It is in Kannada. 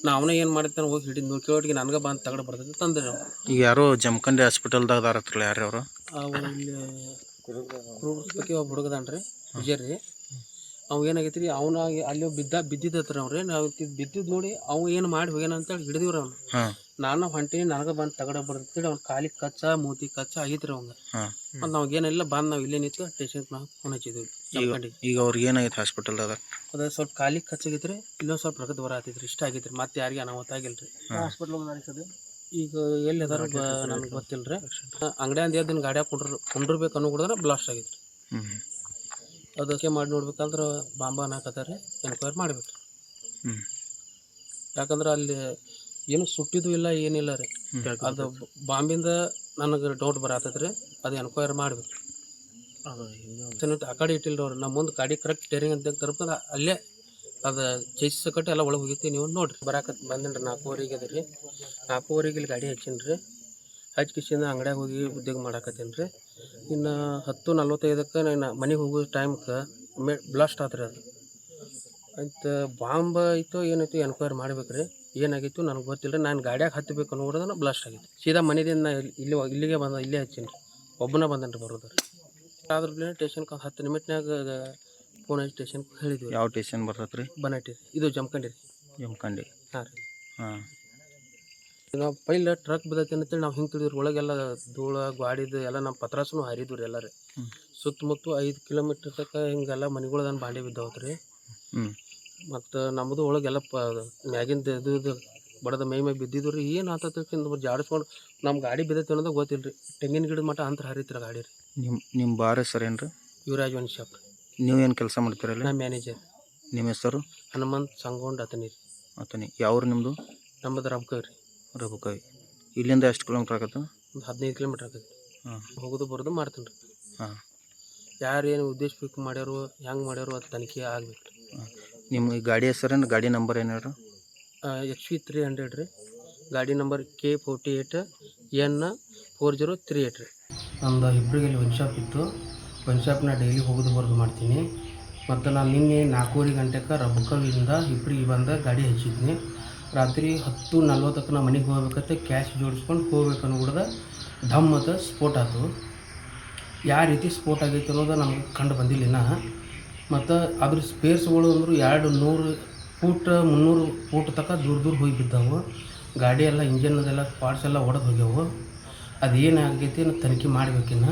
ನಾವೇ ಏನು ಮಾಡ್ತಾನೆ ಹೋಗಿ ಹಿಡಿದು 100 ಕಿಲೋಮೀಟ್ರಿಗೆ ನನಗೆ ಬಂದು ತಗಡೆ ಬರ್ತೈತೆ ತಂದೆ ನಾವು. ಈಗ ಯಾರೋ ಜಮಖಂಡಿ ಹಾಸ್ಪಿಟಲ್ದಾಗ ಅದಾರತ್ರಲ್ಲ ಯಾರು ಅವರು? ಇಲ್ಲಿ ಕುರುಬಕ್ಕೆ ಒಬ್ಬ ಹುಡುಗದಾನ್ರಿ ವಿಜಯ್ ರೀ. ಅವ್ ಏನಾಗೈತಿ ರೀ, ಅವನ ಅಲ್ಲಿ ಬಿದ್ದಿದ್ದತ್ರ ಅವ್ರಿ. ನಾವು ಬಿದ್ದಿದ್ದು ನೋಡಿ ಅವ್ ಏನು ಮಾಡಿ ಹೋಗ್ಯಾನ ಅಂತೇಳಿ ಹಿಡಿದಿವ್ರಿ ಅವ್ನು. ನಾನು ಹೊಂಟೀನಿ, ನನಗೆ ಬಂದು ತಗಡೆ ಬರ್ತೇಳಿ ಅವ್ನ ಕಾಲಿಗೆ ಕಚ್ಚ ಮೂತಿ ಕಚ್ಚ ಆಗಿತ್ರಿ ಅವಂಗ. ಮತ್ತು ನಾವೇನಿಲ್ಲ ಬಂದು ನಾವು ಇಲ್ಲೇ ನಿಂತು ಸ್ಟೇಷನ್ಗೆ ನಾವು ಫೋನ್ ಹಚ್ಚಿದ್ವಿ. ಈಗ ಅವ್ರಿಗೆ ಏನಾಗೈತೆ ಹಾಸ್ಪಿಟಲ್ದಾಗ? ಅದ ಸ್ವಲ್ಪ ಕಾಲಿಗೆ ಕಚ್ಚಾಗಿತ್ರಿ, ಇಲ್ಲೊಂದು ಸ್ವಲ್ಪ ರಗತ್ ಬರ ಆತೈತ್ರಿ, ಇಷ್ಟ ಆಗೈತ್ರಿ. ಮತ್ತೆ ಯಾರಿಗೆ ಅನಾಹುತ ಆಗಿಲ್ರಿ. ಹಾಸ್ಪಿಟ್ಲ್ ಈಗ ಎಲ್ಲಿ ಅದಾರ ನನಗೆ ಗೊತ್ತಿಲ್ರಿ. ಅಂಗಡಿಯಿಂದ ಎದ್ದು ಗಾಡಿಯಾಗ ಕುಂಡಿರ್ಬೇಕು ಅನ್ನೋ ಕೂಡ ಬ್ಲಾಸ್ಟ್ ಆಗೈತ್ರಿ. ಅದಕ್ಕೆ ಮಾಡಿ ನೋಡ್ಬೇಕಂದ್ರೆ ಬಾಂಬ ಅನ್ನಕತ್ತಾರ, ಎನ್ಕ್ವೈರಿ ಮಾಡ್ಬೇಕು. ಯಾಕಂದ್ರೆ ಅಲ್ಲಿ ಏನು ಸುಟ್ಟಿದ್ದು ಇಲ್ಲ, ಏನಿಲ್ಲ ರೀ. ಅದು ಬಾಂಬಿಂದ ನನಗೆ ಡೌಟ್ ಬರತ್ತೈತ್ರಿ. ಅದು ಎನ್ಕ್ವೈರಿ ಮಾಡ್ಬೇಕು. ಆ ಕಡೆ ಇಟ್ಟಿಲ್ರಿ ಅವ್ರು. ನಮ್ಮ ಮುಂದೆ ಗಾಡಿ ಕರೆಕ್ಟ್ ಟೇರಿಂಗ್ ಅಂತ ತರ್ಬೇಕಂದ್ರೆ ಅಲ್ಲೇ ಅದು ಚೈಸಿ ಕಟ್ಟಿ ಎಲ್ಲ ಒಳಗೆ ಹೋಗಿತ್ತು. ನೀವು ನೋಡ್ರಿ ಬಂದೇನ್ರಿ 4:15 ಅದ ರೀ. 4:15 ಇಲ್ಲಿ ಗಾಡಿ ಹಚ್ಚೀನಿ. ಹಚ್ಚಿಸಿಂದ ಅಂಗಡಿಯಾಗ ಹೋಗಿ ಉದ್ಯೋಗ ಮಾಡಾಕತ್ತೀನಿ ರೀ. ಇನ್ನು 10:45ಕ್ಕೆ ನಾನು ಮನೆಗೆ ಹೋಗೋ ಟೈಮ್ಗೆ ಬ್ಲಾಸ್ಟ್ ಆತ್ರಿ. ಅದು ಆಯ್ತು ಬಾಂಬ್ ಆಯಿತು ಏನಾಯ್ತು ಎನ್ಕ್ವೈರಿ ಮಾಡ್ಬೇಕು ರೀ. ಏನಾಗಿತ್ತು ನನಗೆ ಗೊತ್ತಿಲ್ಲ. ನಾನು ಗಾಡಿಯಾಗ ಹತ್ತಬೇಕು ಅನ್ನೋದನ್ನ ಬ್ಲಾಸ್ಟ್ ಆಗಿತ್ತು. ಸೀದಾ ಮನೆದಿಂದ ಇಲ್ಲಿಗೆ ಬಂದ, ಇಲ್ಲೇ ಹಚ್ಚೀನಿ ರೀ. ಒಬ್ಬನ ಬಂದನ್ರಿ ಬರೋದು ರೀ. ಅದ್ರ ಸ್ಟೇಷನ್ಗೆ 10 ನಿಮಿಟ್ನಾಗ ಫೋನ್ ಹಚ್ಚಿ ಸ್ಟೇಷನ್ಗೆ ಹೇಳಿದ್ವಿ. ಯಾವ ಸ್ಟೇಷನ್ ಬರ್ತೈತೆ ರೀ? ಬನಾಟಿ ರೀ. ಇದು ಜಮಖಂಡಿ ರೀ. ಜಮಖಂಡಿ. ಹಾಂ ರೀ. ನಾವು ಪೈಲ ಟ್ರಕ್ ಬಿದ್ದೈತೆ ಅಂತೇಳಿ ನಾವು ಹಿಂಗೆ ತಿಳಿದ್ರಿ. ಒಳಗೆಲ್ಲ ಧೂಳ ಗಾಡಿದು ಎಲ್ಲ ನಮ್ಮ ಪತ್ರಾಸನು ಹಾರಿದ್ವಿ ರೀ ಎಲ್ಲ ರೀ. ಸುತ್ತಮುತ್ತ 5 ಕಿಲೋಮೀಟ್ರ್ ತನಕ ಹಿಂಗೆಲ್ಲ ಮನೆಗಳದನ್ನು ಬಾಂಡೆ ಬಿದ್ದಾವತ್ತು ರೀ. ಮತ್ತು ನಮ್ಮದು ಒಳಗೆಲ್ಲ ಮ್ಯಾಗಿಂದ ಇದು ಬಡದ ಮೈ ಬಿದ್ದಿದ್ದು ರೀ. ಏನು ಆತಂದ್ರೆ ಜಾಡಿಸ್ಕೊಂಡು ನಮ್ಮ ಗಾಡಿ ಬಿದ್ದೈತೆ ಅನ್ನೋದು ಗೊತ್ತಿಲ್ಲ ರೀ. ತೆಂಗಿನ ಗಿಡದ ಮಟ್ಟ ಅಂತರ ಹರಿತ್ರ ಗಾಡಿ ರೀ. ನಿಮ್ಮ ಬಾರ ಹೆಸರು ಏನು ರೀ? Yuvraj one shop. ನೀವು ಏನು ಕೆಲಸ ಮಾಡ್ತೀರಲ್ಲ? ನಾ ಮ್ಯಾನೇಜರ್. ನಿಮ್ಮ ಹೆಸರು? ಹನುಮಂತ್ ಸಂಗೋಂಡ್ ಅತನಿ ರೀ. ಅತನಿ. ಯಾವ್ರು ನಿಮ್ಮದು? ನಮ್ಮದು ರಬಕವಿ ರೀ. ರಬಕವಿ. ಇಲ್ಲಿಂದ ಎಷ್ಟು ಕಿಲೋಮೀಟ್ರ್ ಆಗತ್ತೆ? ಒಂದು 15 ಕಿಲೋಮೀಟ್ರ್ ಆಗತ್ತೆ. ಹೋಗೋದು ಬರೋದು ಮಾಡ್ತೀನಿ ರೀ. ಯಾರು ಏನು ಉದ್ದೇಶ ಮಾಡ್ಯಾರು, ಹೆಂಗೆ ಮಾಡ್ಯಾರು ಅದು ತನಿಖೆ ಆಗ್ಬೇಕು ರೀ. ನಿಮ್ಮ ಗಾಡಿ ಹೆಸರೇನು, ಗಾಡಿ ನಂಬರ್ ಏನು ಹೇಳ್ರಿ? HP 300 ರೀ. ಗಾಡಿ ನಂಬರ್ K48N4038 ರೀ. ನಮ್ಮದು ಇಬ್ಬರಿಗೆ ಒಂದು ಶಾಪ್ ಇತ್ತು. ಒಂದು ಶಾಪ್ನ ಡೈಲಿ ಹೋಗೋದು ಬರೋದು ಮಾಡ್ತೀನಿ. ಮತ್ತು ನಾನು ನಿನ್ನೆ 4:15 ಗಂಟೆಗೆ ರಬಕವಿಯಿಂದ ಇಬ್ಬರಿಗೆ ಬಂದ ಗಾಡಿ ಹಚ್ಚಿದ್ನಿ. ರಾತ್ರಿ 10:40ಕ್ಕೆ ನಾ ಮನೆಗೆ ಹೋಗ್ಬೇಕಂತ ಕ್ಯಾಶ್ ಜೋಡಿಸ್ಕೊಂಡು ಹೋಗ್ಬೇಕನ್ನೋ ಕೂಡ ಢಮ್ ಅಂತ ಸ್ಫೋಟ ಆಯ್ತು. ಯಾವ ರೀತಿ ಸ್ಫೋಟ ಆಗೈತೆ ಅನ್ನೋದು ನಮ್ಗೆ ಕಂಡು ಬಂದಿಲ್ಲ. ಮತ್ತು ಅದ್ರ ಸ್ಪೇರ್ಸ್ಗಳು ಅಂದರು 200 ಫೂಟ್ 300 ಫೂಟ್ ತನಕ ದೂರ ಹೋಗಿ ಬಿದ್ದಾವೆ. ಗಾಡಿ ಎಲ್ಲ ಇಂಜನ್ನದೆಲ್ಲ ಪಾರ್ಟ್ಸ್ ಎಲ್ಲ ಒಡೆದು ಹೋಗ್ಯಾವು. ಅದೇನಾಗೈತಿ ಅನ್ನೋ ತನಿಖೆ ಮಾಡ್ಬೇಕಿನ್ನ.